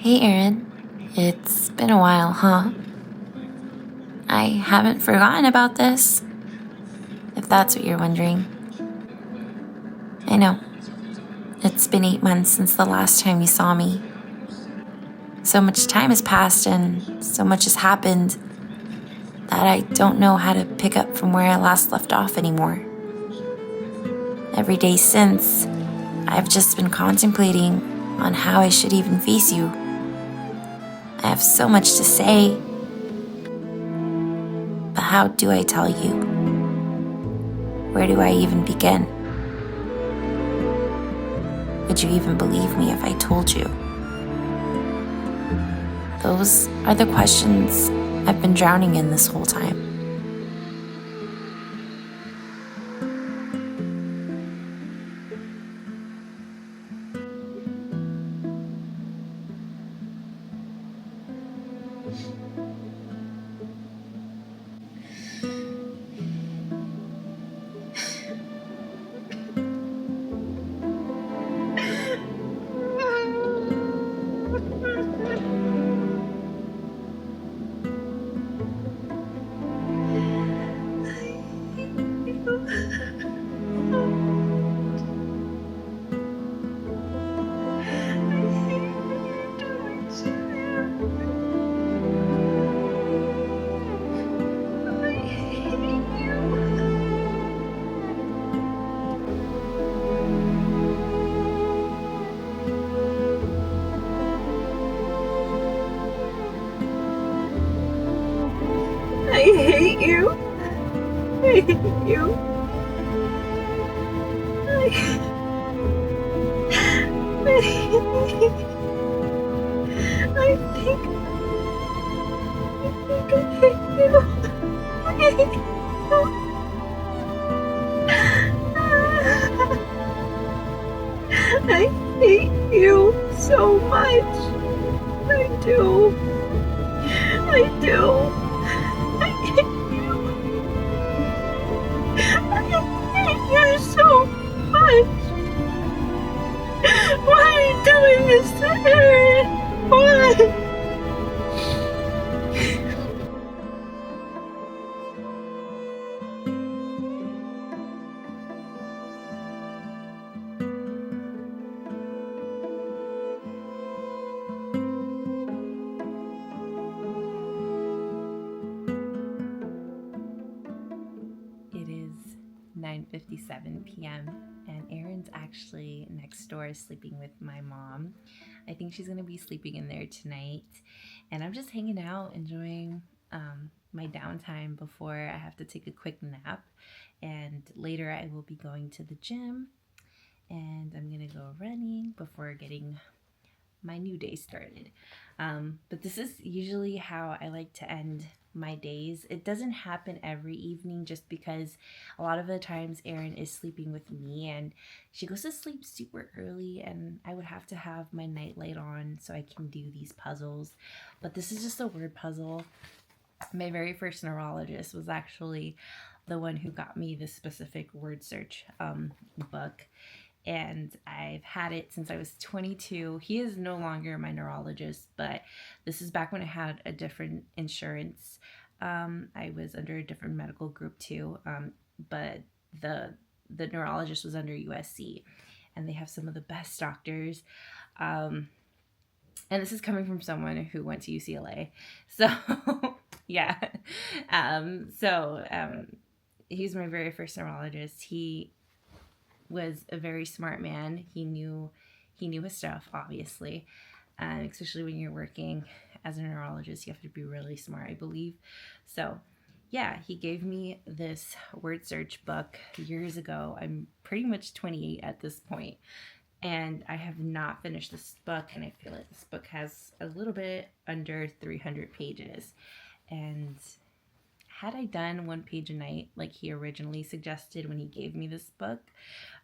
Hey Erin, it's been a while, huh? I haven't forgotten about this, if that's what you're wondering. I know, it's been 8 months since the last time you saw me. So much time has passed and so much has happened that I don't know how to pick up from where I last left off anymore. Every day since, I've just been contemplating on how I should even face you. I have so much to say, but how do I tell you? Where do I even begin? Would you even believe me if I told you? Those are the questions I've been drowning in this whole time. I hate you. I hate you. I think I hate you. I hate you. I hate you so much. I do. I do. I hate you. I hate you so much. Why are you doing this to Erin? Why? It is 9:57 p.m. and Erin's actually next door sleeping with my mom. I think she's going to be sleeping in there tonight. And I'm just hanging out, enjoying my downtime before I have to take a quick nap. And later I will be going to the gym and I'm going to go running before getting my new day started. But this is usually how I like to end my days. It doesn't happen every evening just because a lot of the times Erin is sleeping with me and she goes to sleep super early and I would have to have my nightlight on so I can do these puzzles. But this is just a word puzzle. My very first neurologist was actually the one who got me this specific word search book, and I've had it since I was 22. He is no longer my neurologist, but this is back when I had a different insurance. I was under a different medical group too, but the neurologist was under USC, and they have some of the best doctors. Um, and this is coming from someone who went to UCLA, so yeah. He's my very first neurologist. He was a very smart man. He knew his stuff, obviously, especially when you're working as a neurologist. You have to be really smart, I believe. So, yeah, he gave me this word search book years ago. I'm pretty much 28 at this point, and I have not finished this book. And I feel like this book has a little bit under 300 pages, and had I done one page a night like he originally suggested when he gave me this book,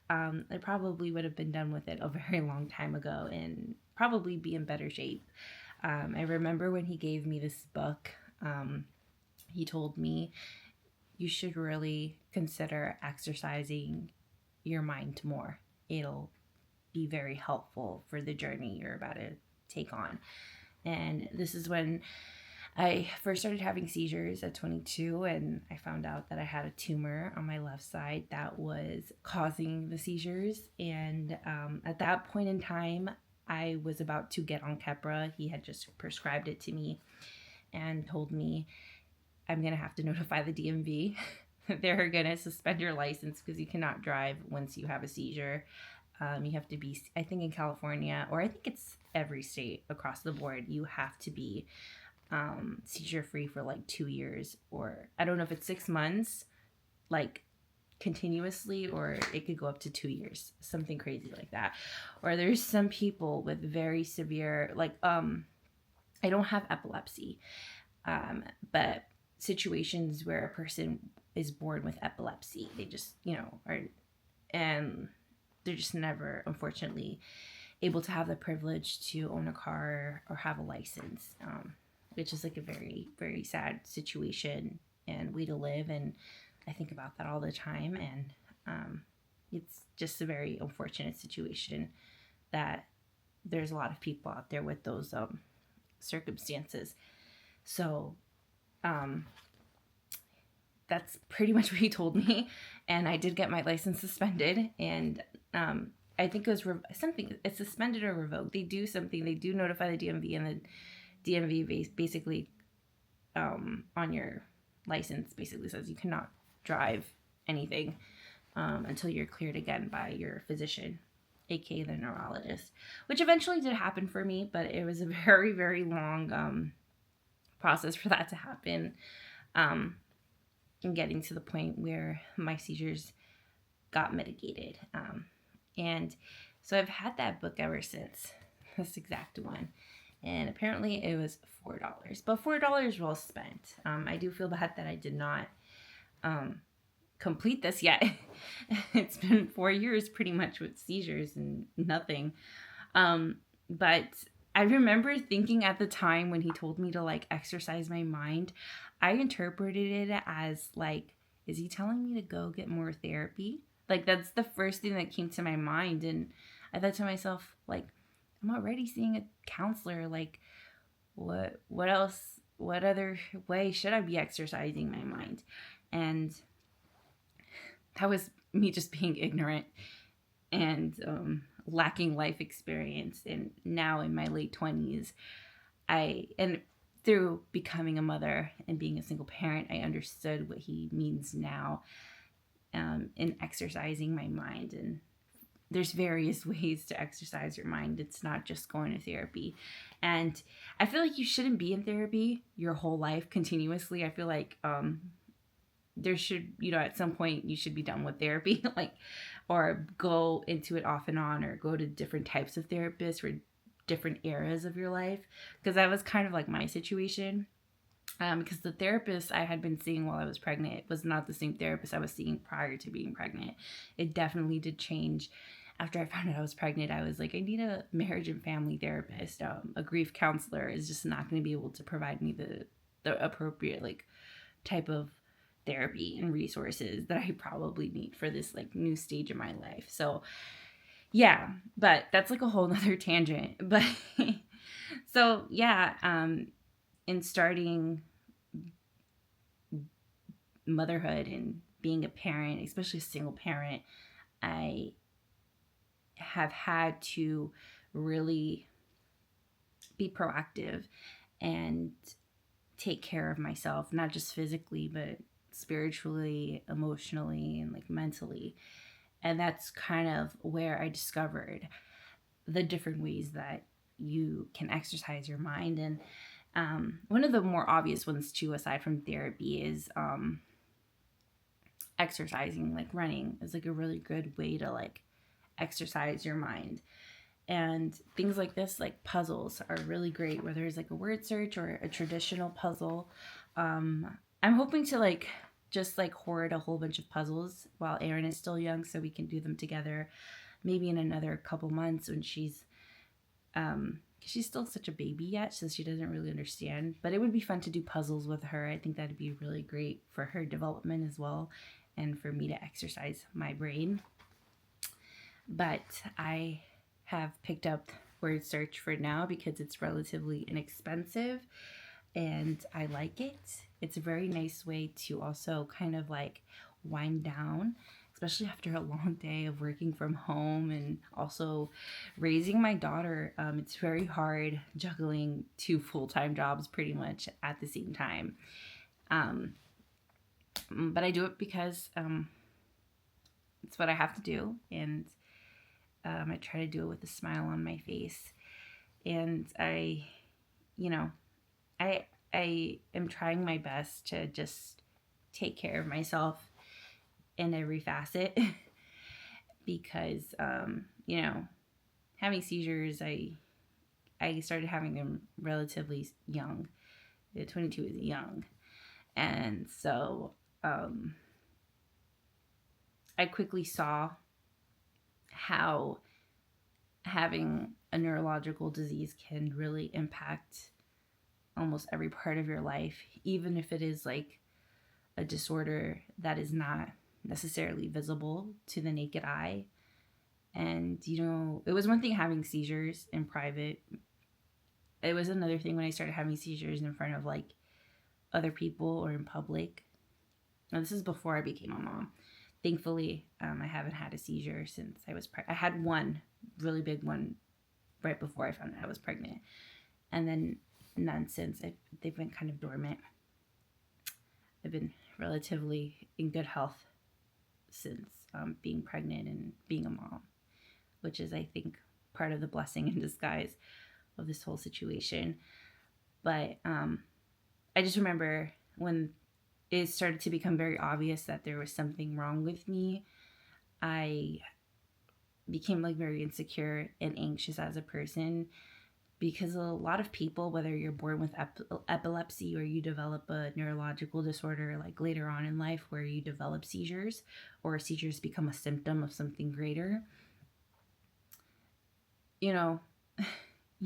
I probably would have been done with it a very long time ago and probably be in better shape. I remember when he gave me this book, he told me you should really consider exercising your mind more. It'll be very helpful for the journey you're about to take on. And this is when I first started having seizures at 22, and I found out that I had a tumor on my left side that was causing the seizures. And at that point in time, I was about to get on Keppra. He had just prescribed it to me and told me I'm going to have to notify the DMV. They're going to suspend your license because you cannot drive once you have a seizure. You have to be, I think in California, or I think it's every state across the board, you have to be seizure free for like 2 years, or I don't know if it's 6 months, like continuously, or it could go up to 2 years, something crazy like that. Or there's some people with very severe, like, I don't have epilepsy, but situations where a person is born with epilepsy, they just, are, and they're just never, unfortunately, able to have the privilege to own a car or have a license, which is like a very, very sad situation and way to live. And I think about that all the time. And it's just a very unfortunate situation that there's a lot of people out there with those circumstances. So that's pretty much what he told me. And I did get my license suspended. And I think it was it's suspended or revoked. They do something. They do notify the DMV, and the DMV basically on your license basically says you cannot drive anything until you're cleared again by your physician, aka the neurologist, which eventually did happen for me, but it was a very, very long process for that to happen, and getting to the point where my seizures got mitigated. And so I've had that book ever since, this exact one. And apparently it was $4, but $4 well spent. I do feel bad that I did not complete this yet. It's been 4 years pretty much with seizures and nothing. But I remember thinking at the time when he told me to like exercise my mind, I interpreted it as like, is he telling me to go get more therapy? Like, that's the first thing that came to my mind. And I thought to myself, like, I'm already seeing a counselor. Like, what else? What other way should I be exercising my mind? And that was me just being ignorant and lacking life experience. And now in my late 20s, and through becoming a mother and being a single parent, I understood what he means now in exercising my mind. And there's various ways to exercise your mind. It's not just going to therapy. And I feel like you shouldn't be in therapy your whole life continuously. I feel like there should, at some point you should be done with therapy, like, or go into it off and on, or go to different types of therapists for different eras of your life. Because that was kind of like my situation. Because the therapist I had been seeing while I was pregnant was not the same therapist I was seeing prior to being pregnant. It definitely did change. After I found out I was pregnant, I was like, I need a marriage and family therapist. A grief counselor is just not going to be able to provide me the appropriate like type of therapy and resources that I probably need for this like new stage of my life. So yeah, but that's like a whole nother tangent. But so yeah, in starting motherhood and being a parent, especially a single parent, I have had to really be proactive and take care of myself, not just physically, but spiritually, emotionally, and like mentally. And that's kind of where I discovered the different ways that you can exercise your mind. And one of the more obvious ones too, aside from therapy, is exercising. Like running is like a really good way to like exercise your mind. And things like this, like puzzles, are really great, whether it's like a word search or a traditional puzzle. I'm hoping to like just like hoard a whole bunch of puzzles while Erin is still young, so we can do them together maybe in another couple months when she's still such a baby yet, so she doesn't really understand. But it would be fun to do puzzles with her. I think that'd be really great for her development as well, and for me to exercise my brain. But I have picked up word search for now because it's relatively inexpensive and I like it. It's a very nice way to also kind of like wind down, especially after a long day of working from home and also raising my daughter. It's very hard juggling two full-time jobs pretty much at the same time. But I do it because it's what I have to do, and I try to do it with a smile on my face. And you know, I am trying my best to just take care of myself in every facet because having seizures, I started having them relatively young. 22 is young, and so I quickly saw how having a neurological disease can really impact almost every part of your life, even if it is like a disorder that is not necessarily visible to the naked eye. And, it was one thing having seizures in private. It was another thing when I started having seizures in front of like other people or in public. Now, this is before I became a mom. Thankfully, I haven't had a seizure since I was pregnant. I had one really big one right before I found out I was pregnant. And then none since. They've been kind of dormant. I've been relatively in good health since being pregnant and being a mom, which is, I think, part of the blessing in disguise of this whole situation. But I just remember when it started to become very obvious that there was something wrong with me, I became like very insecure and anxious as a person, because a lot of people, whether you're born with epilepsy or you develop a neurological disorder like later on in life where you develop seizures or seizures become a symptom of something greater, you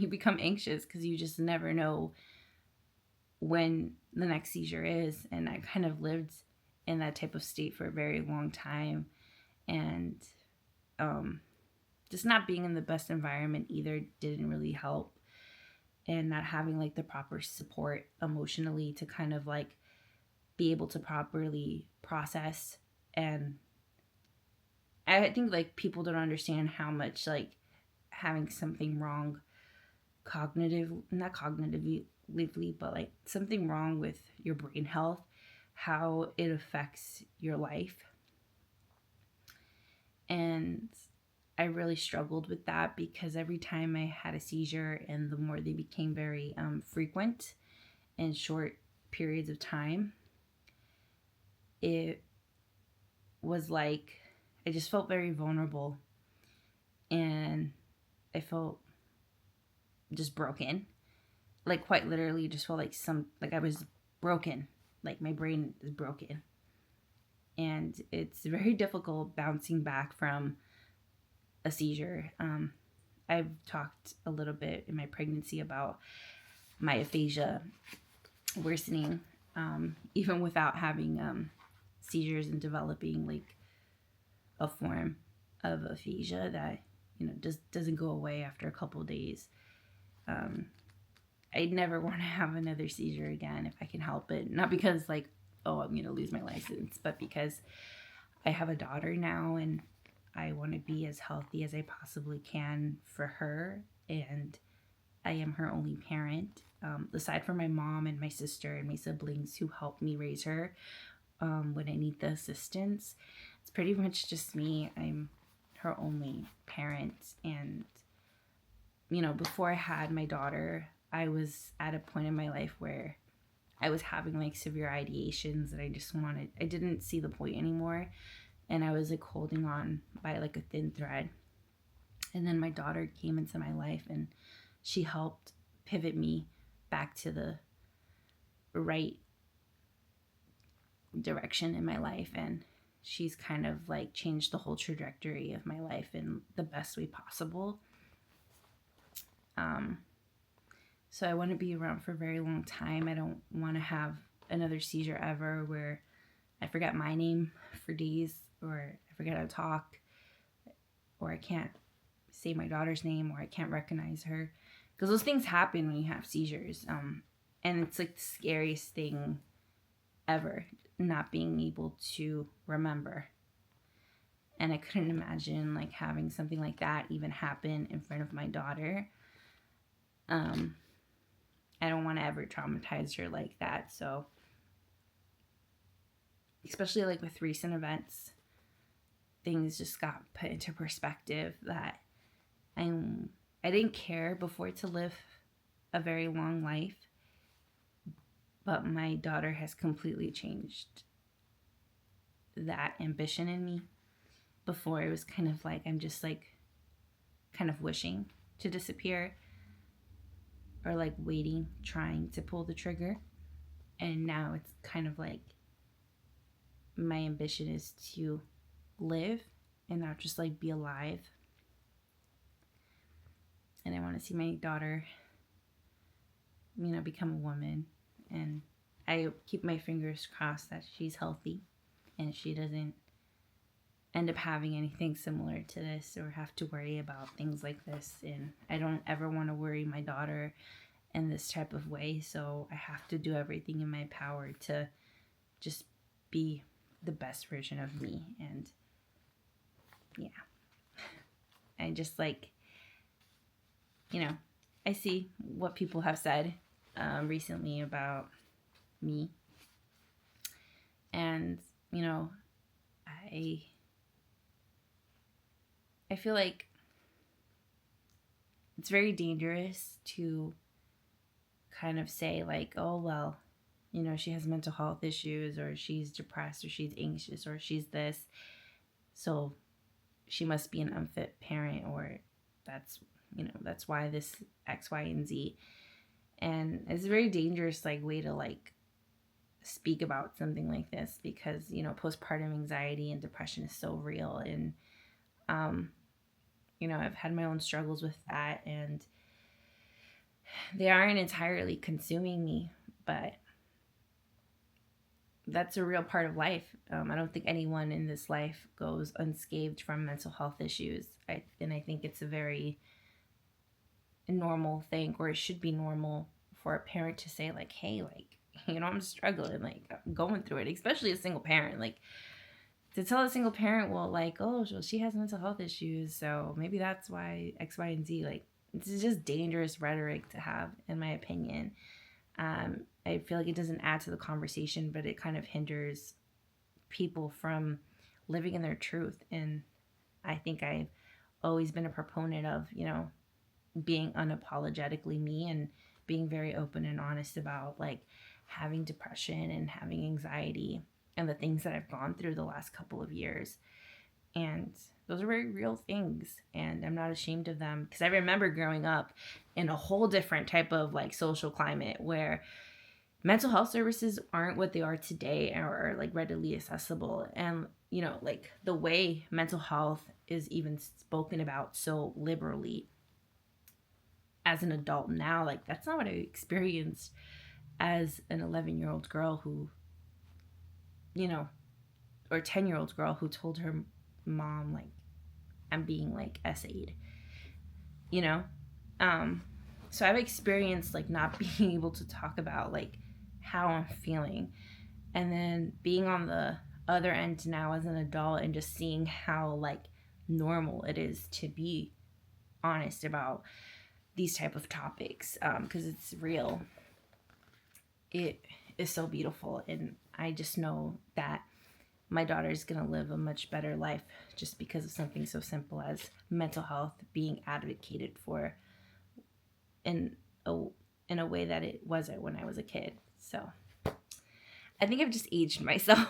become anxious because you just never know when the next seizure is. And I kind of lived in that type of state for a very long time, and just not being in the best environment either didn't really help, and not having like the proper support emotionally to kind of like be able to properly process. And I think like people don't understand how much like having something wrong not cognitively, but like something wrong with your brain health, how it affects your life. And I really struggled with that because every time I had a seizure, and the more they became very frequent in short periods of time, it was like I just felt very vulnerable, and I felt just broken. Like quite literally just felt like I was broken, like my brain is broken. And it's very difficult bouncing back from a seizure. I've talked a little bit in my pregnancy about my aphasia worsening, even without having seizures, and developing like a form of aphasia that just doesn't go away after a couple of days. I'd never want to have another seizure again if I can help it. Not because like, oh, I'm going to lose my license, but because I have a daughter now, and I want to be as healthy as I possibly can for her. And I am her only parent, aside from my mom and my sister and my siblings who helped me raise her when I need the assistance. It's pretty much just me. I'm her only parent. And, before I had my daughter, I was at a point in my life where I was having like severe ideations that I didn't see the point anymore. And I was like holding on by like a thin thread. And then my daughter came into my life, and she helped pivot me back to the right direction in my life. And she's kind of like changed the whole trajectory of my life in the best way possible. So I want to be around for a very long time. I don't want to have another seizure ever where I forget my name for days, or I forget how to talk, or I can't say my daughter's name, or I can't recognize her, because those things happen when you have seizures. And it's like the scariest thing ever, not being able to remember. And I couldn't imagine like having something like that even happen in front of my daughter. I don't want to ever traumatize her like that. So, especially like with recent events, things just got put into perspective that I didn't care before to live a very long life, but my daughter has completely changed that ambition in me. Before, it was kind of like I'm just like kind of wishing to disappear, or like waiting, trying to pull the trigger. And now it's kind of like my ambition is to live and not just like be alive. And I want to see my daughter, become a woman. And I keep my fingers crossed that she's healthy and she doesn't end up having anything similar to this or have to worry about things like this. And I don't ever want to worry my daughter in this type of way, so I have to do everything in my power to just be the best version of me. And yeah, I just like, I see what people have said recently about me, and I feel like it's very dangerous to kind of say like, oh, well, she has mental health issues, or she's depressed, or she's anxious, or she's this, so she must be an unfit parent, or that's why this X, Y, and Z. And it's a very dangerous like way to like speak about something like this, because postpartum anxiety and depression is so real. And I've had my own struggles with that, and they aren't entirely consuming me, but that's a real part of life. I don't think anyone in this life goes unscathed from mental health issues. I think it's a very normal thing, or it should be normal for a parent to say like, hey, like, I'm struggling, like I'm going through it, especially a single parent. Like, to tell a single parent, well, like, oh, well, she has mental health issues, so maybe that's why X, Y, and Z. Like, it's just dangerous rhetoric to have, in my opinion. I feel like it doesn't add to the conversation, but it kind of hinders people from living in their truth. And I think I've always been a proponent of, being unapologetically me, and being very open and honest about like having depression and having anxiety and the things that I've gone through the last couple of years. And those are very real things, and I'm not ashamed of them, because I remember growing up in a whole different type of like social climate where mental health services aren't what they are today, or like readily accessible. And like the way mental health is even spoken about so liberally as an adult now, like that's not what I experienced as an 11-year-old girl who, or 10-year-old girl who told her mom like, I'm being like SA'd, so I've experienced like not being able to talk about like how I'm feeling, and then being on the other end now as an adult, and just seeing how like normal it is to be honest about these type of topics, because it's real. It is so beautiful, and I just know that my daughter is going to live a much better life just because of something so simple as mental health being advocated for in a way that it wasn't when I was a kid. So I think I've just aged myself.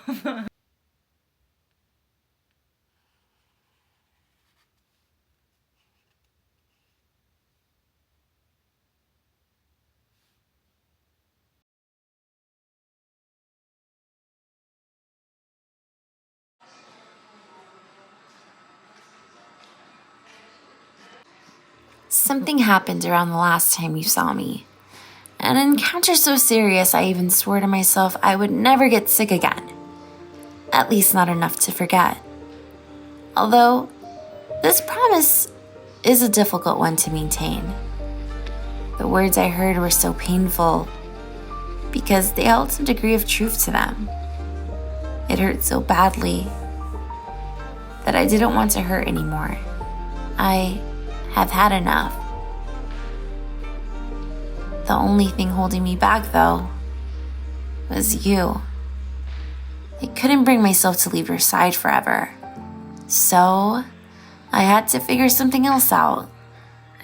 Something happened around the last time you saw me. An encounter so serious I even swore to myself I would never get sick again. At least not enough to forget. Although, this promise is a difficult one to maintain. The words I heard were so painful because they held some degree of truth to them. It hurt so badly that I didn't want to hurt anymore. I have had enough. The only thing holding me back, though, was you. I couldn't bring myself to leave your side forever. So I had to figure something else out.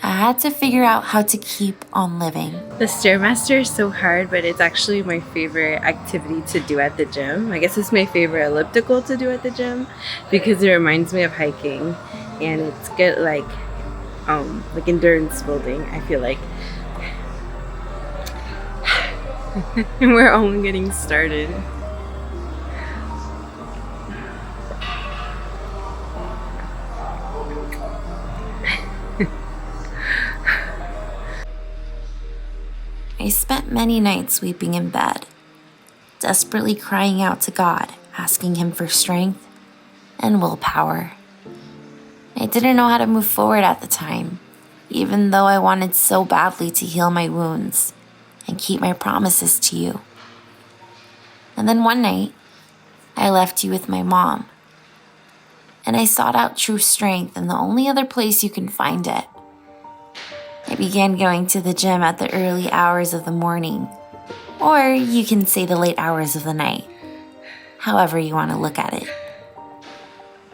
I had to figure out how to keep on living. The Stairmaster is so hard, but it's actually my favorite activity to do at the gym. I guess it's my favorite elliptical to do at the gym because it reminds me of hiking, and it's good like endurance building, I feel like. And we're only getting started. I spent many nights weeping in bed, desperately crying out to God, asking Him for strength and willpower. I didn't know how to move forward at the time, even though I wanted so badly to heal my wounds and keep my promises to you. And then one night, I left you with my mom, and I sought out true strength in the only other place you can find it. I began going to the gym at the early hours of the morning, or you can say the late hours of the night, however you want to look at it.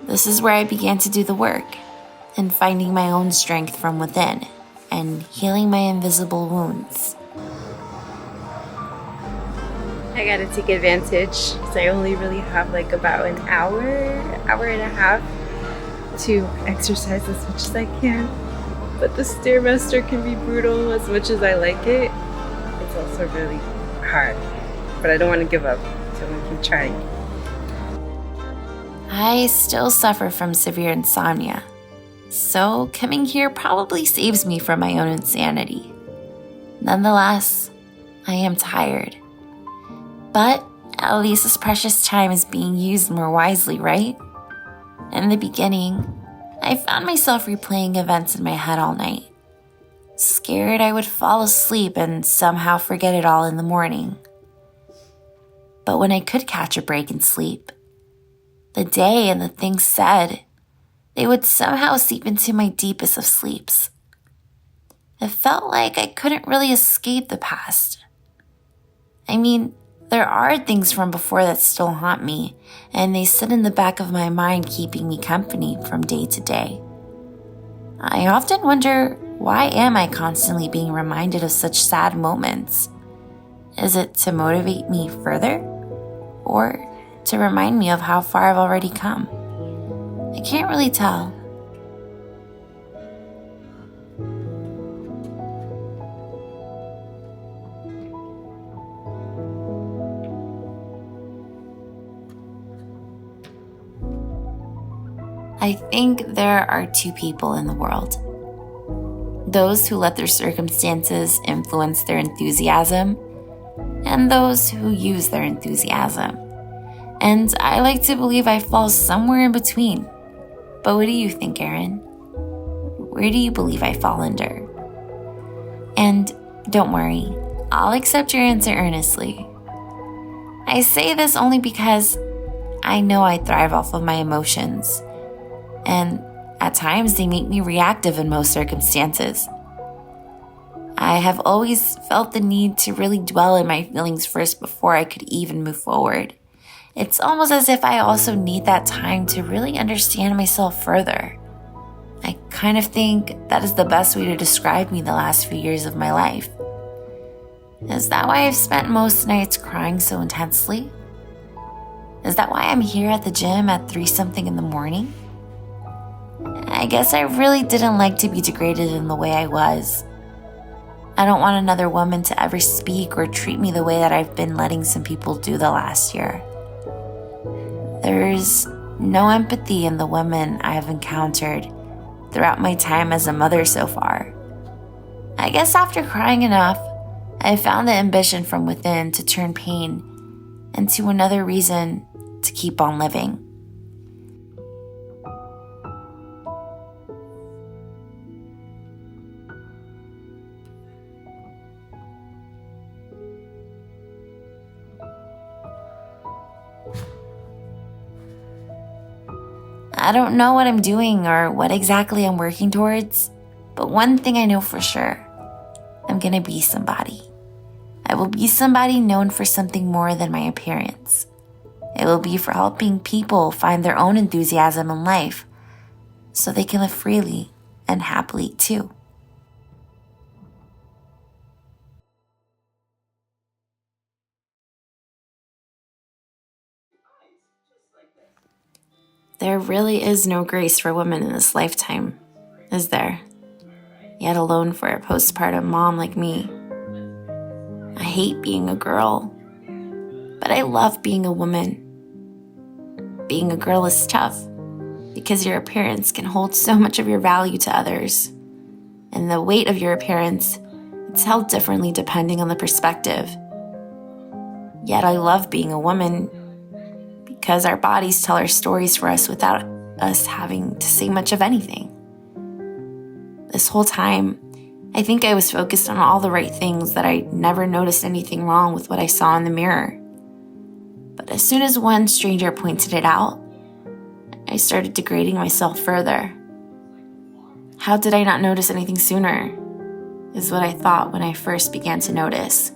This is where I began to do the work, and finding my own strength from within, and healing my invisible wounds. I gotta take advantage because I only really have like about an hour and a half to exercise as much as I can. But the Stairmaster can be brutal as much as I like it. It's also really hard, but I don't want to give up, so I'm gonna keep trying. I still suffer from severe insomnia, so coming here probably saves me from my own insanity. Nonetheless, I am tired. But at least this precious time is being used more wisely, right? In the beginning, I found myself replaying events in my head all night, scared I would fall asleep and somehow forget it all in the morning. But when I could catch a break and sleep, the day and the things said, they would somehow seep into my deepest of sleeps. It felt like I couldn't really escape the past. I mean, there are things from before that still haunt me, and they sit in the back of my mind keeping me company from day to day. I often wonder, why am I constantly being reminded of such sad moments? Is it to motivate me further? Or to remind me of how far I've already come? I can't really tell. I think there are two people in the world. Those who let their circumstances influence their enthusiasm, and those who use their enthusiasm. And I like to believe I fall somewhere in between. But what do you think, Erin? Where do you believe I fall under? And don't worry, I'll accept your answer earnestly. I say this only because I know I thrive off of my emotions. And at times they make me reactive in most circumstances. I have always felt the need to really dwell in my feelings first before I could even move forward. It's almost as if I also need that time to really understand myself further. I kind of think that is the best way to describe me the last few years of my life. Is that why I've spent most nights crying so intensely? Is that why I'm here at the gym at 3-something in the morning? I guess I really didn't like to be degraded in the way I was. I don't want another woman to ever speak or treat me the way that I've been letting some people do the last year. There's no empathy in the women I have encountered throughout my time as a mother so far. I guess after crying enough, I found the ambition from within to turn pain into another reason to keep on living. I don't know what I'm doing or what exactly I'm working towards, but one thing I know for sure, I'm gonna be somebody. I will be somebody known for something more than my appearance. It will be for helping people find their own enthusiasm in life so they can live freely and happily too. There really is no grace for women in this lifetime, is there? Yet alone for a postpartum mom like me. I hate being a girl, but I love being a woman. Being a girl is tough because your appearance can hold so much of your value to others. And the weight of your appearance, it's held differently depending on the perspective. Yet I love being a woman because our bodies tell our stories for us without us having to say much of anything. This whole time, I think I was focused on all the right things that I never noticed anything wrong with what I saw in the mirror. But as soon as one stranger pointed it out, I started degrading myself further. How did I not notice anything sooner? Is what I thought when I first began to notice.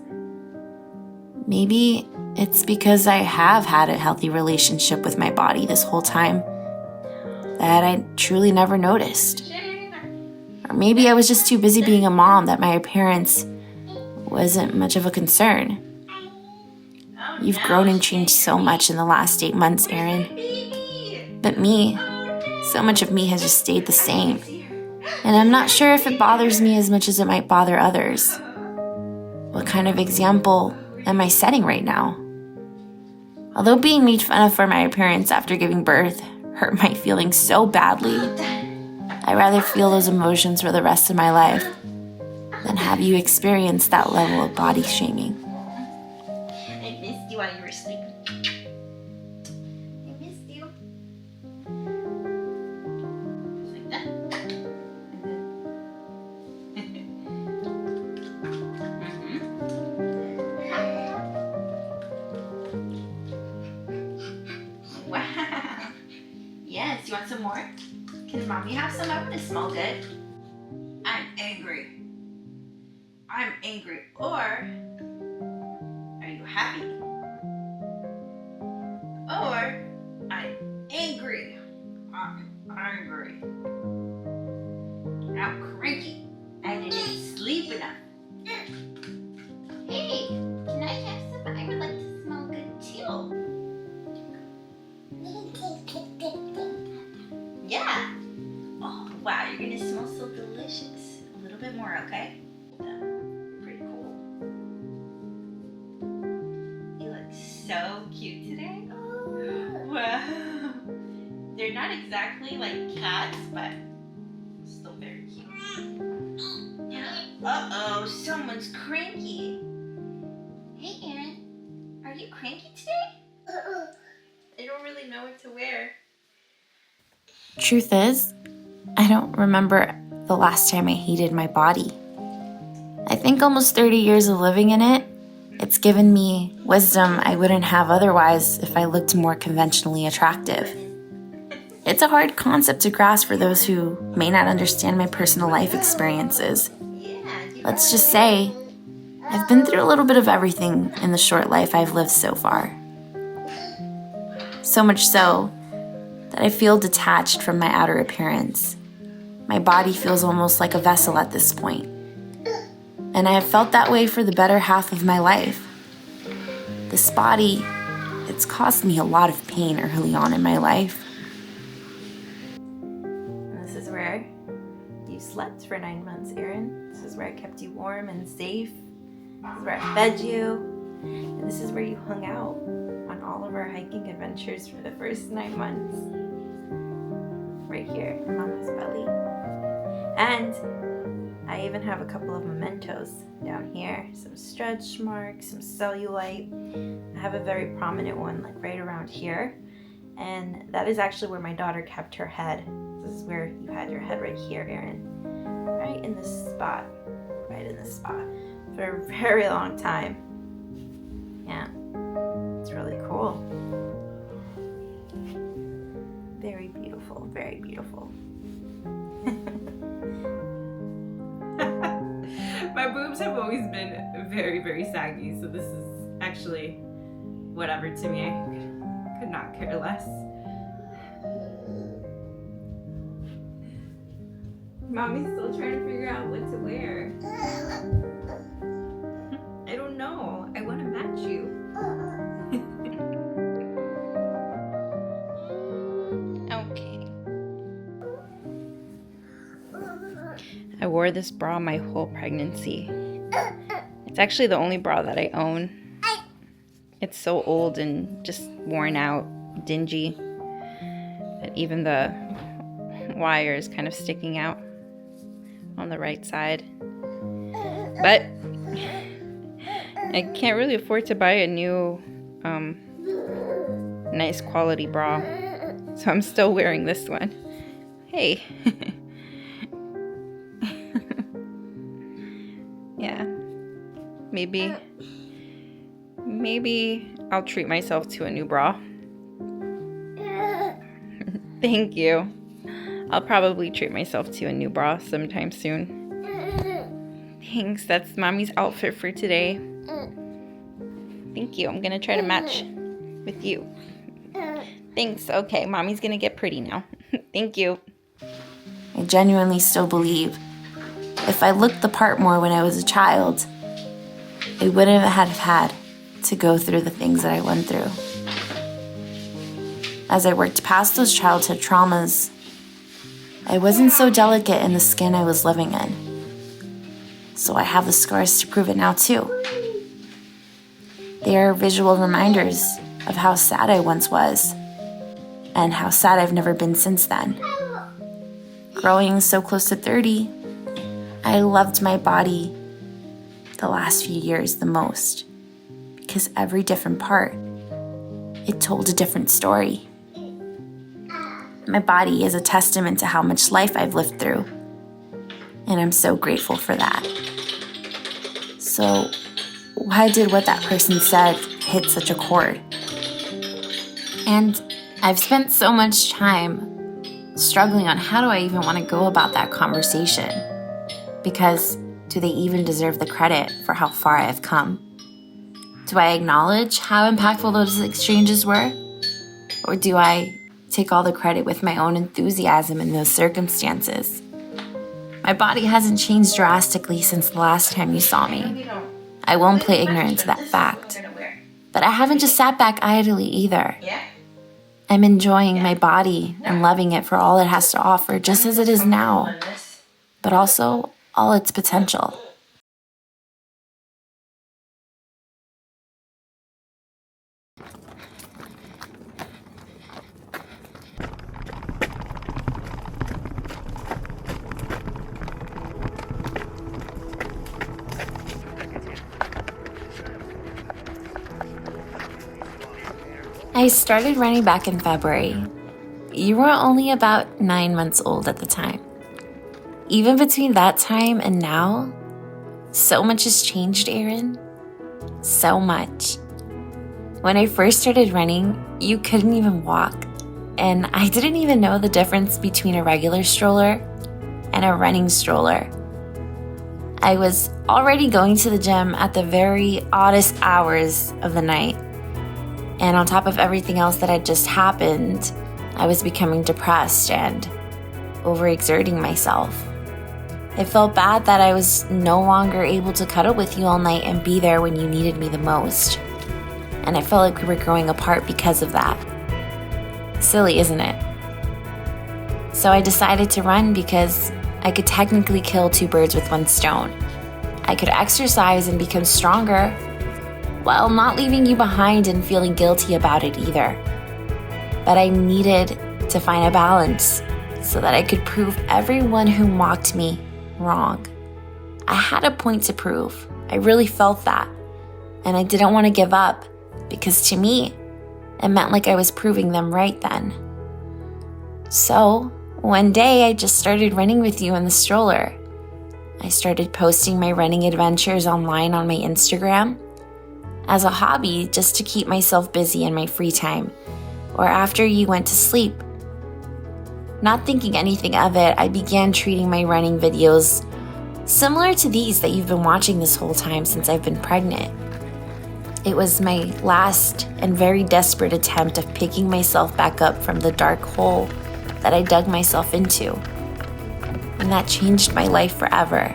Maybe it's because I have had a healthy relationship with my body this whole time that I truly never noticed. Or maybe I was just too busy being a mom that my appearance wasn't much of a concern. You've grown and changed so much in the last 8 months, Erin. But me, so much of me has just stayed the same. And I'm not sure if it bothers me as much as it might bother others. What kind of example am I setting right now? Although being made fun of for my appearance after giving birth hurt my feelings so badly, I'd rather feel those emotions for the rest of my life than have you experience that level of body shaming. I missed you while you were sleeping. I missed you. Just like that. Wow. Yes, you want some more? Can mommy have some? I want to smell good. I'm angry. I'm angry. Or are you happy? Or I'm angry. I'm angry. I'm cranky. I didn't sleep enough. Hey, can I have some? I would like to smell good too. Yeah. Oh, wow, you're gonna smell so delicious. A little bit more, okay? Pretty cool. You look so cute today. Wow. They're not exactly like cats, but still very cute. Uh-oh, someone's cranky. Hey, Erin, are you cranky today? I don't really know what to wear. Truth is, I don't remember the last time I hated my body. I think almost 30 years of living in it, it's given me wisdom I wouldn't have otherwise if I looked more conventionally attractive. It's a hard concept to grasp for those who may not understand my personal life experiences. Let's just say, I've been through a little bit of everything in the short life I've lived so far. So much so that I feel detached from my outer appearance. My body feels almost like a vessel at this point. And I have felt that way for the better half of my life. This body, it's caused me a lot of pain early on in my life. This is where you slept for 9 months, Erin. This is where I kept you warm and safe. This is where I fed you. And this is where you hung out on all of our hiking adventures for the first 9 months. Right here in Mama's belly. And I even have a couple of mementos down here. Some stretch marks, some cellulite. I have a very prominent one like right around here. And that is actually where my daughter kept her head. This is where you had your head right here, Erin. Right in this spot. Right in this spot. For a very long time. Yeah. It's really cool. Very beautiful, very beautiful. My boobs have always been very, very saggy, so this is actually whatever to me. I could not care less. Mommy's still trying to figure out what to wear. I don't know. I want to match you. Okay. I wore this bra my whole pregnancy. It's actually the only bra that I own. It's so old and just worn out, dingy, that even the wire is kind of sticking out on the right side. But I can't really afford to buy a new nice quality bra, so I'm still wearing this one. Hey. Yeah, maybe I'll treat myself to a new bra. Thank you. I'll probably treat myself to a new bra sometime soon. Thanks, that's Mommy's outfit for today. Thank you. I'm gonna try to match with you. Thanks. Okay, Mommy's gonna get pretty now. Thank you. I genuinely still believe if I looked the part more when I was a child, I wouldn't have had to go through the things that I went through. As I worked past those childhood traumas, I wasn't so delicate in the skin I was living in. So I have the scars to prove it now too. They are visual reminders of how sad I once was and how sad I've never been since then. Growing so close to 30, I loved my body the last few years the most because every different part, it told a different story. My body is a testament to how much life I've lived through, and I'm so grateful for that. So, why did what that person said hit such a chord? And I've spent so much time struggling on how do I even want to go about that conversation? Because do they even deserve the credit for how far I've come? Do I acknowledge how impactful those exchanges were? Or do I take all the credit with my own enthusiasm in those circumstances? My body hasn't changed drastically since the last time you saw me. I won't play ignorant to that fact. But I haven't just sat back idly either. I'm enjoying my body and loving it for all it has to offer, just as it is now, but also all its potential. I started running back in February. You were only about 9 months old at the time. Even between that time and now, so much has changed, Aaron. So much. When I first started running, you couldn't even walk, and I didn't even know the difference between a regular stroller and a running stroller. I was already going to the gym at the very oddest hours of the night. And on top of everything else that had just happened, I was becoming depressed and overexerting myself. It felt bad that I was no longer able to cuddle with you all night and be there when you needed me the most. And I felt like we were growing apart because of that. Silly, isn't it? So I decided to run because I could technically kill 2 birds with 1 stone. I could exercise and become stronger, while not leaving you behind and feeling guilty about it either. But I needed to find a balance so that I could prove everyone who mocked me wrong. I had a point to prove. I really felt that. And I didn't want to give up because to me, it meant like I was proving them right then. So one day I just started running with you in the stroller. I started posting my running adventures online on my Instagram as a hobby just to keep myself busy in my free time, or after you went to sleep, Not thinking anything of it, I began treating my running videos similar to these that you've been watching this whole time since I've been pregnant. It was my last and very desperate attempt of picking myself back up from the dark hole that I dug myself into. And that changed my life forever.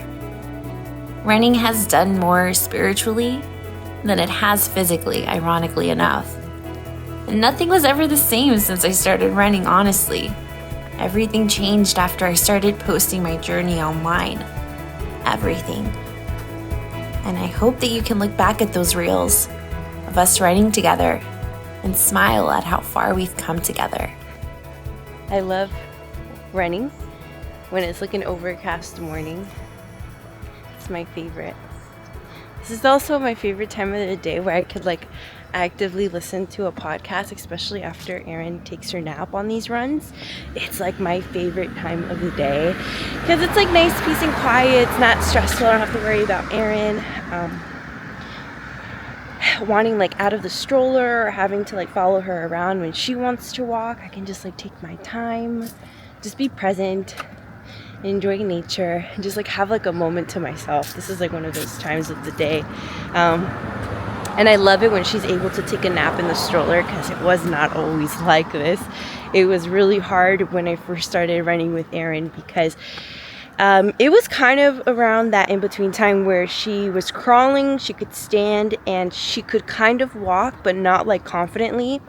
Running has done more spiritually than it has physically, ironically enough. And nothing was ever the same since I started running, honestly. Everything changed after I started posting my journey online. Everything. And I hope that you can look back at those reels of us running together and smile at how far we've come together. I love running when it's like an overcast morning. It's my favorite. This is also my favorite time of the day where I could like actively listen to a podcast, especially after Erin takes her nap on these runs. It's like my favorite time of the day because it's like nice, peace and quiet. It's not stressful. I don't have to worry about Erin wanting like out of the stroller or having to like follow her around when she wants to walk. I can just like take my time, just be present, enjoy nature, and just like have like a moment to myself. This is like one of those times of the day. And I love it when she's able to take a nap in the stroller because it was not always like this. It was really hard when I first started running with Erin because it was kind of around that in-between time where she was crawling, she could stand, and she could kind of walk, but not like confidently.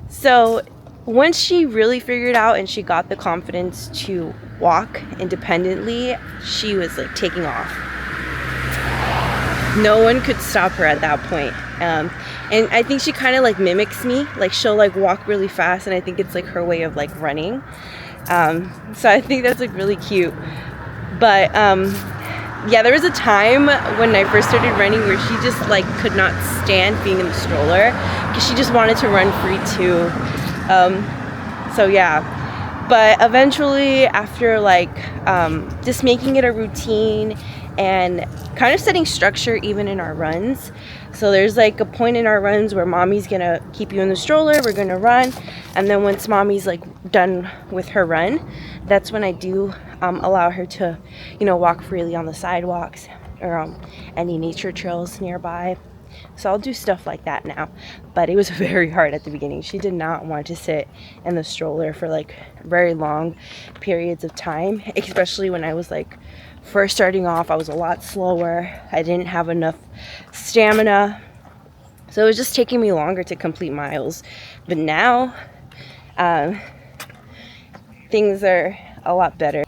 So once she really figured out and she got the confidence to walk independently, she was like taking off. No one could stop her at that point. And I think she kind of like mimics me. Like she'll like walk really fast, and I think it's like her way of like running. So I think that's like really cute. But yeah, there was a time when I first started running where she just like could not stand being in the stroller because she just wanted to run free too. So yeah, but eventually after like just making it a routine and kind of setting structure even in our runs. So there's like a point in our runs where mommy's gonna keep you in the stroller, we're gonna run, and then once mommy's like done with her run, that's when I do allow her to, you know, walk freely on the sidewalks or any nature trails nearby. So I'll do stuff like that now. But it was very hard at the beginning. She did not want to sit in the stroller for like very long periods of time, especially when I was like first starting off. I was a lot slower. I didn't have enough stamina. So it was just taking me longer to complete miles. But now things are a lot better.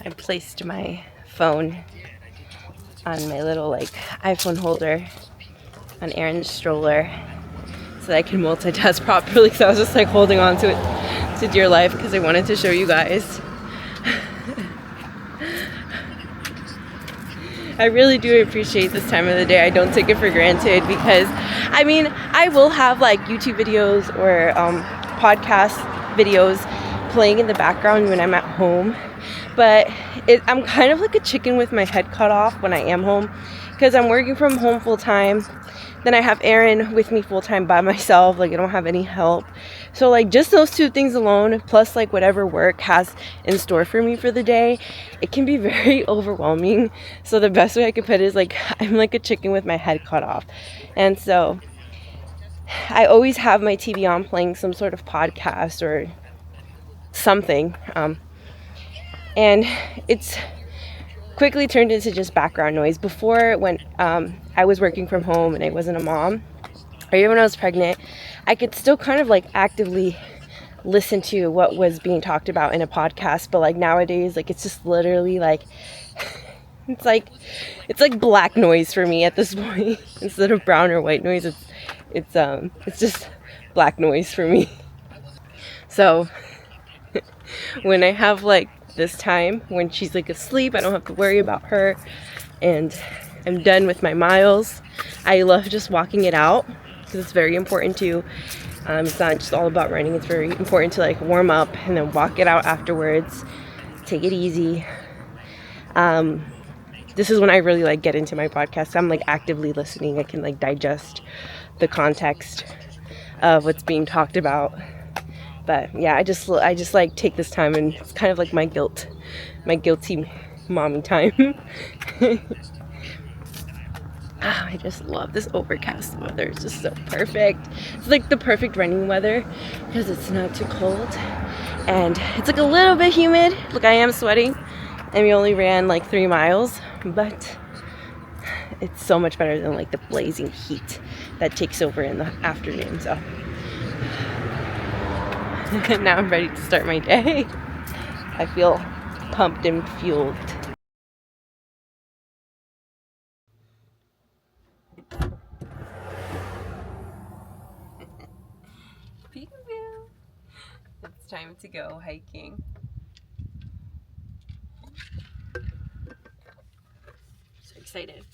I placed my phone on my little like iPhone holder on Erin's stroller so that I can multitask properly. So I was just like holding on to it to dear life because I wanted to show you guys. I really do appreciate this time of the day. I don't take it for granted because I mean I will have like YouTube videos or podcast videos playing in the background when I'm at home, but I'm kind of like a chicken with my head cut off when I am home because I'm working from home full time. Then I have Erin with me full time by myself. Like I don't have any help. So like just those two things alone, plus like whatever work has in store for me for the day, it can be very overwhelming. So the best way I could put it is like I'm like a chicken with my head cut off. And so I always have my TV on playing some sort of podcast or something. And it's quickly turned into just background noise. Before, when I was working from home and I wasn't a mom, or even when I was pregnant, I could still kind of like actively listen to what was being talked about in a podcast. But like nowadays, like it's just literally like it's like black noise for me at this point. Instead of brown or white noise, it's just black noise for me. So when I have like this time when she's like asleep, I don't have to worry about her, and I'm done with my miles. I love just walking it out because it's very important to it's not just all about running. It's very important to like warm up and then walk it out afterwards. Take it easy. This is when I really like get into my podcast. I'm like actively listening. I can like digest the context of what's being talked about. But yeah, I just like take this time, and it's kind of like my guilty mommy time. I just love this overcast weather. It's just so perfect. It's like the perfect running weather because it's not too cold and it's like a little bit humid. Look, I am sweating and we only ran like 3 miles, but it's so much better than like the blazing heat that takes over in the afternoon. So now I'm ready to start my day. I feel pumped and fueled. Peekaboo! It's time to go hiking. So excited.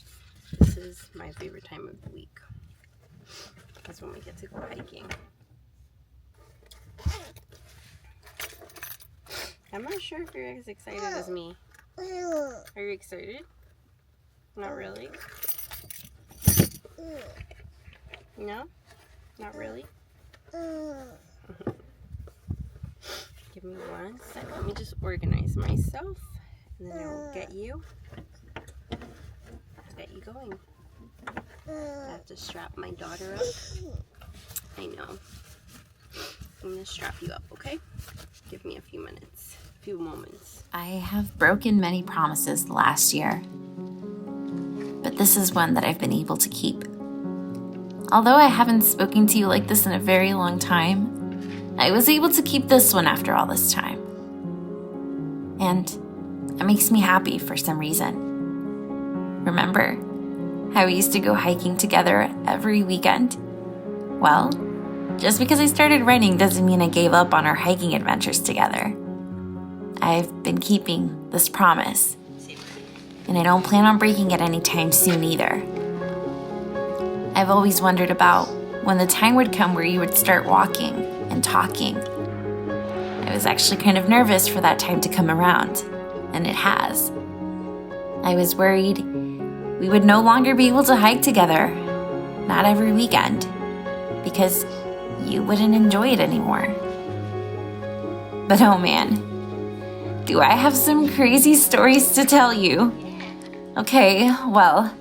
This is my favorite time of the week. That's when we get to go hiking. I'm not sure if you're as excited as me. Are you excited? Not really? No? Not really? Give me 1 second. Let me just organize myself, and then I will get you going. I have to strap my daughter up. I know. I'm gonna strap you up, okay? Give me a few moments. I have broken many promises the last year, but this is one that I've been able to keep. Although I haven't spoken to you like this in a very long time, I was able to keep this one after all this time. And it makes me happy for some reason. Remember how we used to go hiking together every weekend? Well, just because I started running doesn't mean I gave up on our hiking adventures together. I've been keeping this promise, and I don't plan on breaking it anytime soon either. I've always wondered about when the time would come where you would start walking and talking. I was actually kind of nervous for that time to come around, and it has. I was worried we would no longer be able to hike together, not every weekend, because you wouldn't enjoy it anymore. But oh man, do I have some crazy stories to tell you. Okay, well,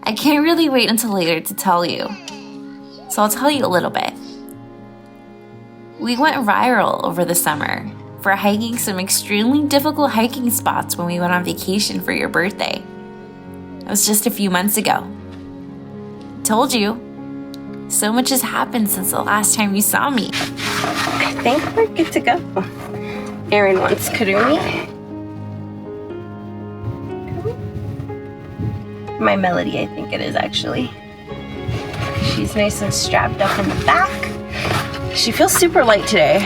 I can't really wait until later to tell you. So I'll tell you a little bit. We went viral over the summer for hiking some extremely difficult hiking spots when we went on vacation for your birthday. It was just a few months ago. Told you, so much has happened since the last time you saw me. I think we're good to go. Erin wants Karumi. My Melody, I think it is actually. She's nice and strapped up in the back. She feels super light today.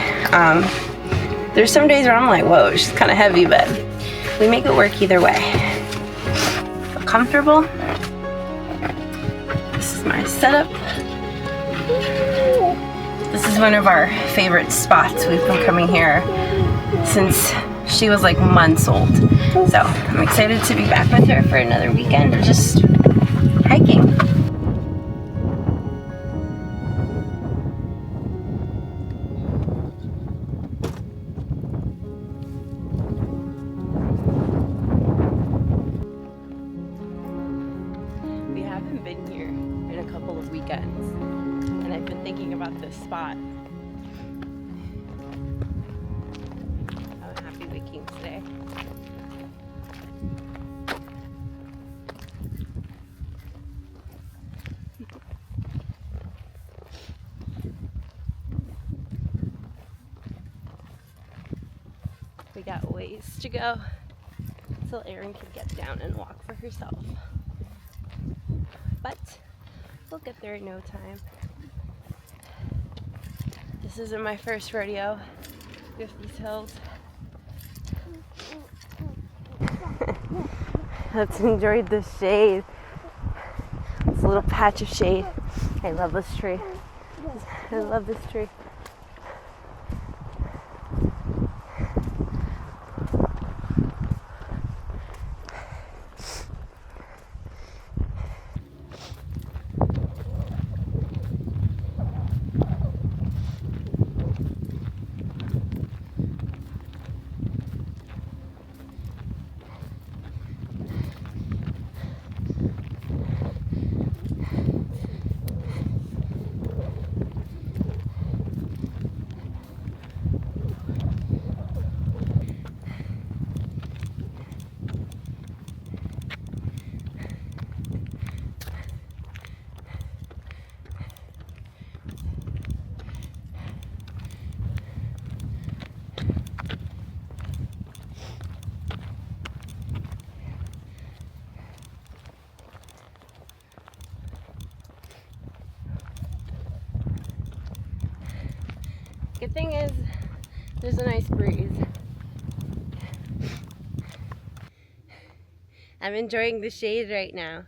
There's some days where I'm like, whoa, she's kind of heavy, but we make it work either way. Feel comfortable? This is my setup. This is one of our favorite spots. We've been coming here since she was like months old. So I'm excited to be back with her for another weekend of just hiking. We haven't been here in a couple of weekends, and I've been thinking about this spot. I'm happy we came today. We got ways to go till Erin can get down and walk for herself. But we'll get there in no time. This isn't my first rodeo with these hills. Let's enjoy the shade. This little patch of shade. I love this tree. I love this tree. Good thing is there's a nice breeze. I'm enjoying the shade right now.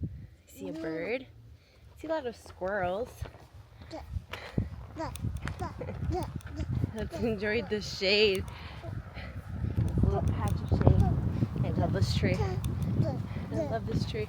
I see a bird. I see a lot of squirrels. Let's enjoy the shade. This little patch of shade. I love this tree. I love this tree.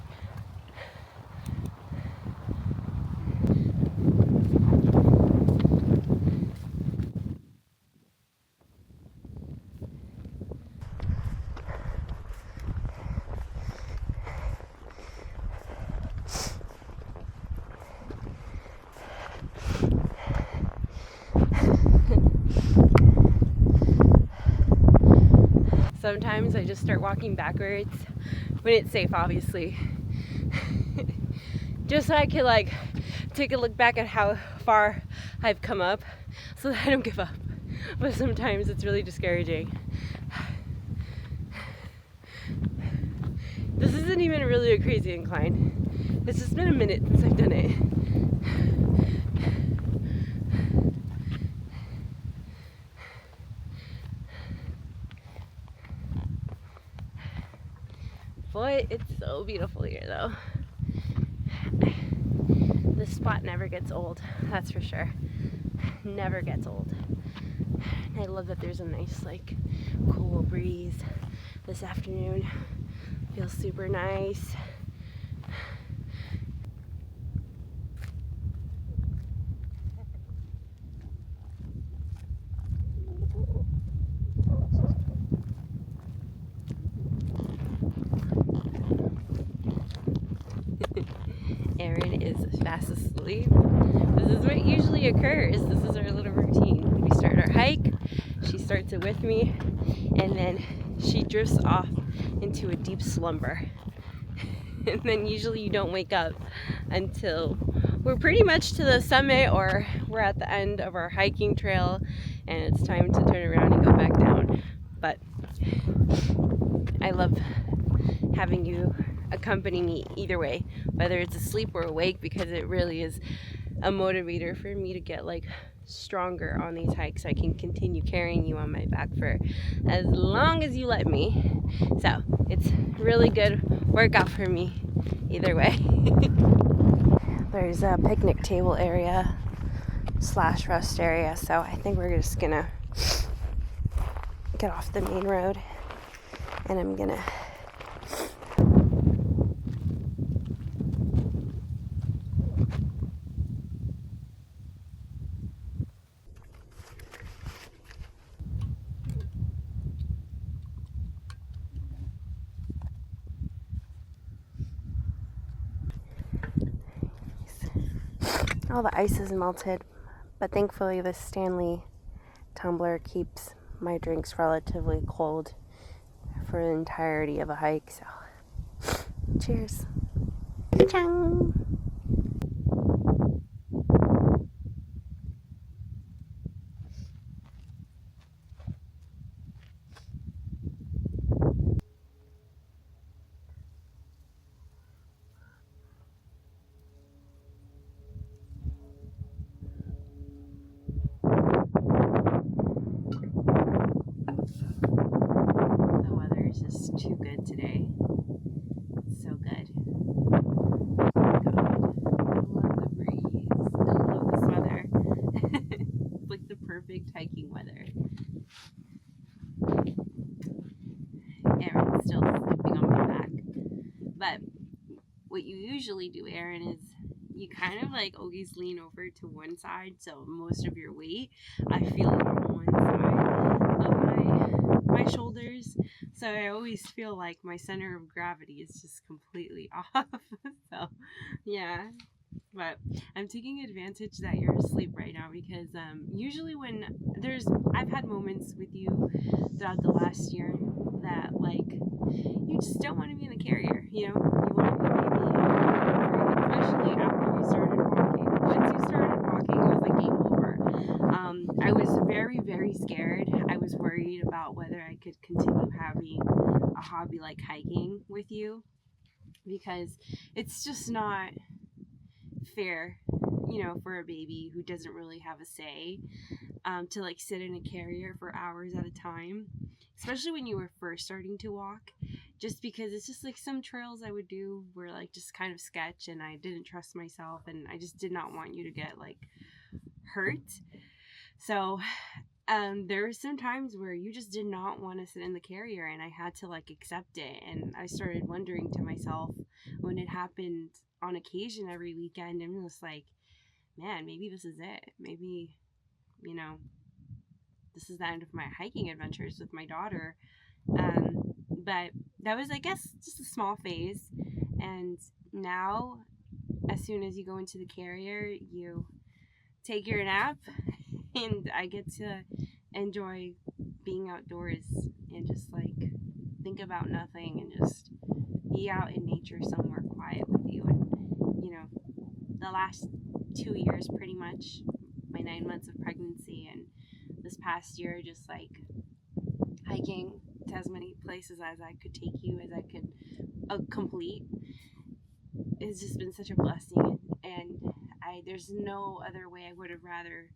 Sometimes I just start walking backwards when it's safe, obviously. Just so I can like take a look back at how far I've come up so that I don't give up. But sometimes it's really discouraging. This isn't even really a crazy incline. It's just been a minute since I've done it. Boy, it's so beautiful here though. This spot never gets old, that's for sure. Never gets old. I love that there's a nice like cool breeze this afternoon. Feels super nice. Erin is fast asleep. This is what usually occurs. This is our little routine. We start our hike, she starts it with me, and then she drifts off into a deep slumber. And then usually you don't wake up until we're pretty much to the summit or we're at the end of our hiking trail and it's time to turn around and go back down. But I love having you accompany me either way, whether it's asleep or awake, because it really is a motivator for me to get like stronger on these hikes. I can continue carrying you on my back for as long as you let me. So it's really good workout for me either way. There's a picnic table area / rest area, so I think we're just gonna get off the main road and I'm gonna all the ice is melted, but thankfully the Stanley tumbler keeps my drinks relatively cold for the entirety of a hike, so cheers. Chang. The weather is just too good today. It's so good. Love the breeze. I love this weather. It's like the perfect hiking weather. Erin's still sleeping on my back. But what you usually do, Erin, is you kind of like always lean over to one side, so most of your weight I feel it on one side of my shoulders. So I always feel like my center of gravity is just completely off. So yeah. But I'm taking advantage that you're asleep right now because usually when I've had moments with you throughout the last year that like you just don't want to be in the carrier, you know? You want to be maybe, especially after you started walking. Once you started walking, it was like game over. I was very, very scared. I was worried about whether I could continue having a hobby like hiking with you because it's just not fair, for a baby who doesn't really have a say, to like sit in a carrier for hours at a time, especially when you were first starting to walk, just because it's just like some trails I would do were like just kind of sketch, and I didn't trust myself, and I just did not want you to get like hurt. So there were some times where you just did not want to sit in the carrier, and I had to like accept it. And I started wondering to myself when it happened on occasion every weekend, and it was like, man, maybe this is it. Maybe, this is the end of my hiking adventures with my daughter. But that was, I guess, just a small phase. And now, as soon as you go into the carrier, you take your nap, and I get to enjoy being outdoors and just like think about nothing and just be out in nature somewhere quiet with you. And the last 2 years, pretty much my 9 months of pregnancy, and this past year, just like hiking to as many places as I could take you, as I could complete, it's just been such a blessing. And there's no other way I would have rather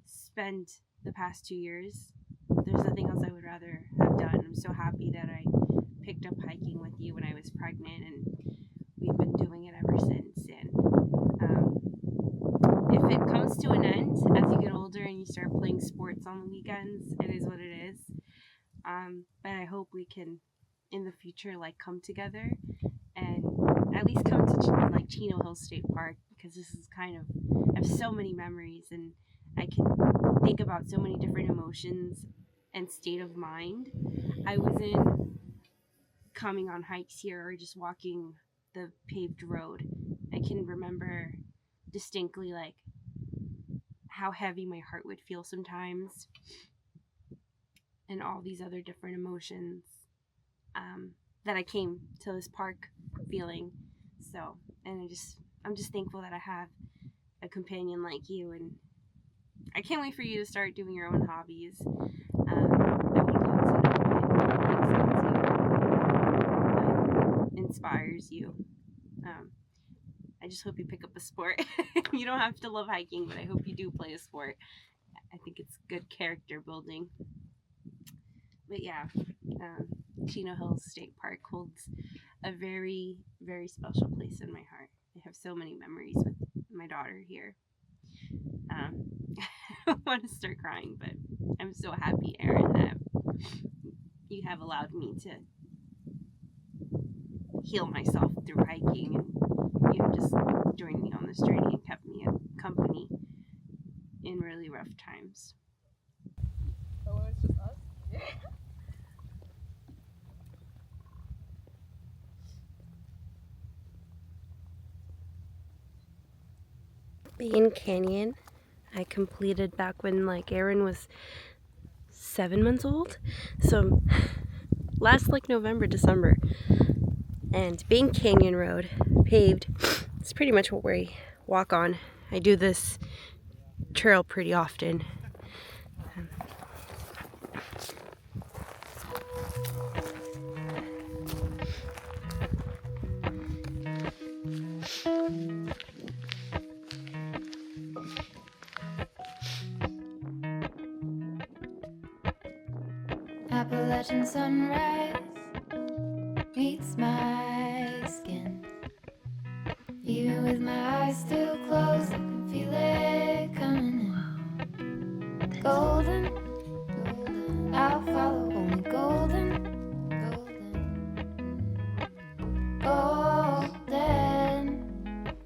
spent the past 2 years. There's nothing else I would rather have done. I'm so happy that I picked up hiking with you when I was pregnant, and we've been doing it ever since. And if it comes to an end as you get older and you start playing sports on the weekends, it is what it is. But I hope we can, in the future, like come together and at least come to like Chino Hills State Park, because this is I have so many memories, and I can think about so many different emotions and state of mind I was in coming on hikes here or just walking the paved road. I can remember distinctly like how heavy my heart would feel sometimes, and all these other different emotions that I came to this park feeling. So, and I'm just thankful that I have a companion like you, and I can't wait for you to start doing your own hobbies. I would love to know what inspires you. I just hope you pick up a sport. You don't have to love hiking, but I hope you do play a sport. I think it's good character building. But yeah, Chino Hills State Park holds a very, very special place in my heart. I have so many memories with my daughter here. I want to start crying, but I'm so happy, Erin, that you have allowed me to heal myself through hiking, and you have just joined me on this journey and kept me company in really rough times. Oh, it's just us? Yeah. Bain Canyon, I completed back when like Erin was 7 months old. So last like November, December. And Bain Canyon Road, paved, it's pretty much what we walk on. I do this trail pretty often. Appalachian sunrise meets my skin. Even with my eyes still closed, I can feel it coming in. Golden, golden, I'll follow only golden, golden, golden,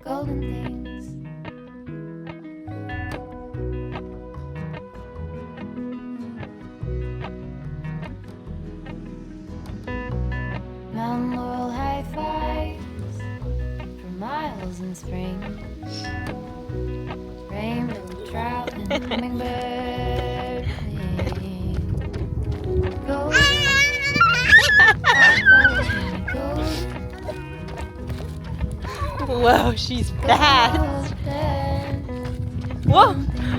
golden things. Mount Laurel high fives for miles in spring. Rainbow trout and hummingbird sing. Golden, Whoa, she's fast. Whoa,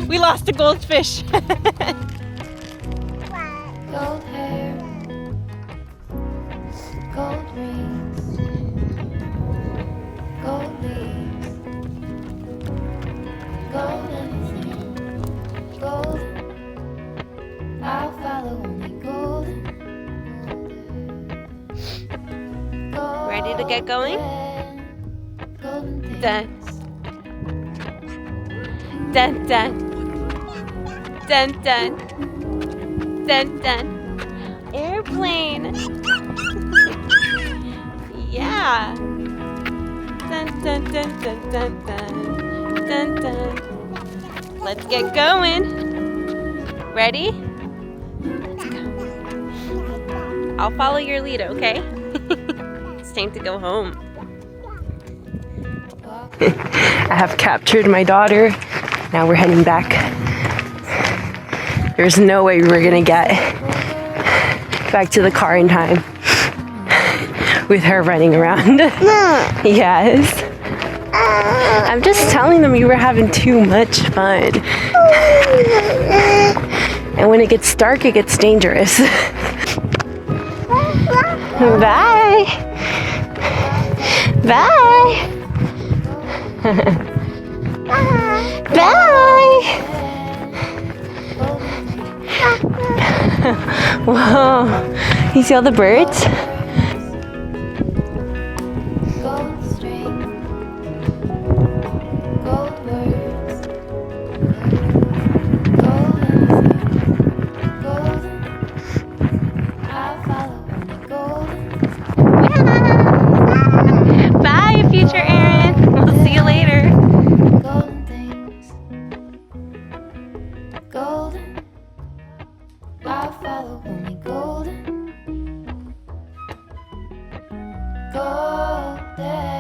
we lost a goldfish. Gold hair, gold rings, gold leaves, get going. Dun. Dun dun. Dun dun. Dun dun. Airplane. Yeah. Dun dun dun dun dun dun. Dun dun. Let's get going. Ready? Let's go. I'll follow your lead, okay? It's time to go home. I have captured my daughter. Now we're heading back. There's no way we're gonna get back to the car in time with her running around. Yes. I'm just telling them you were having too much fun. And when it gets dark, it gets dangerous. Bye. Bye. Bye. Whoa. You see all the birds? Bye, future Erin. We'll see you later. Golden things, golden. I'll follow only golden, golden.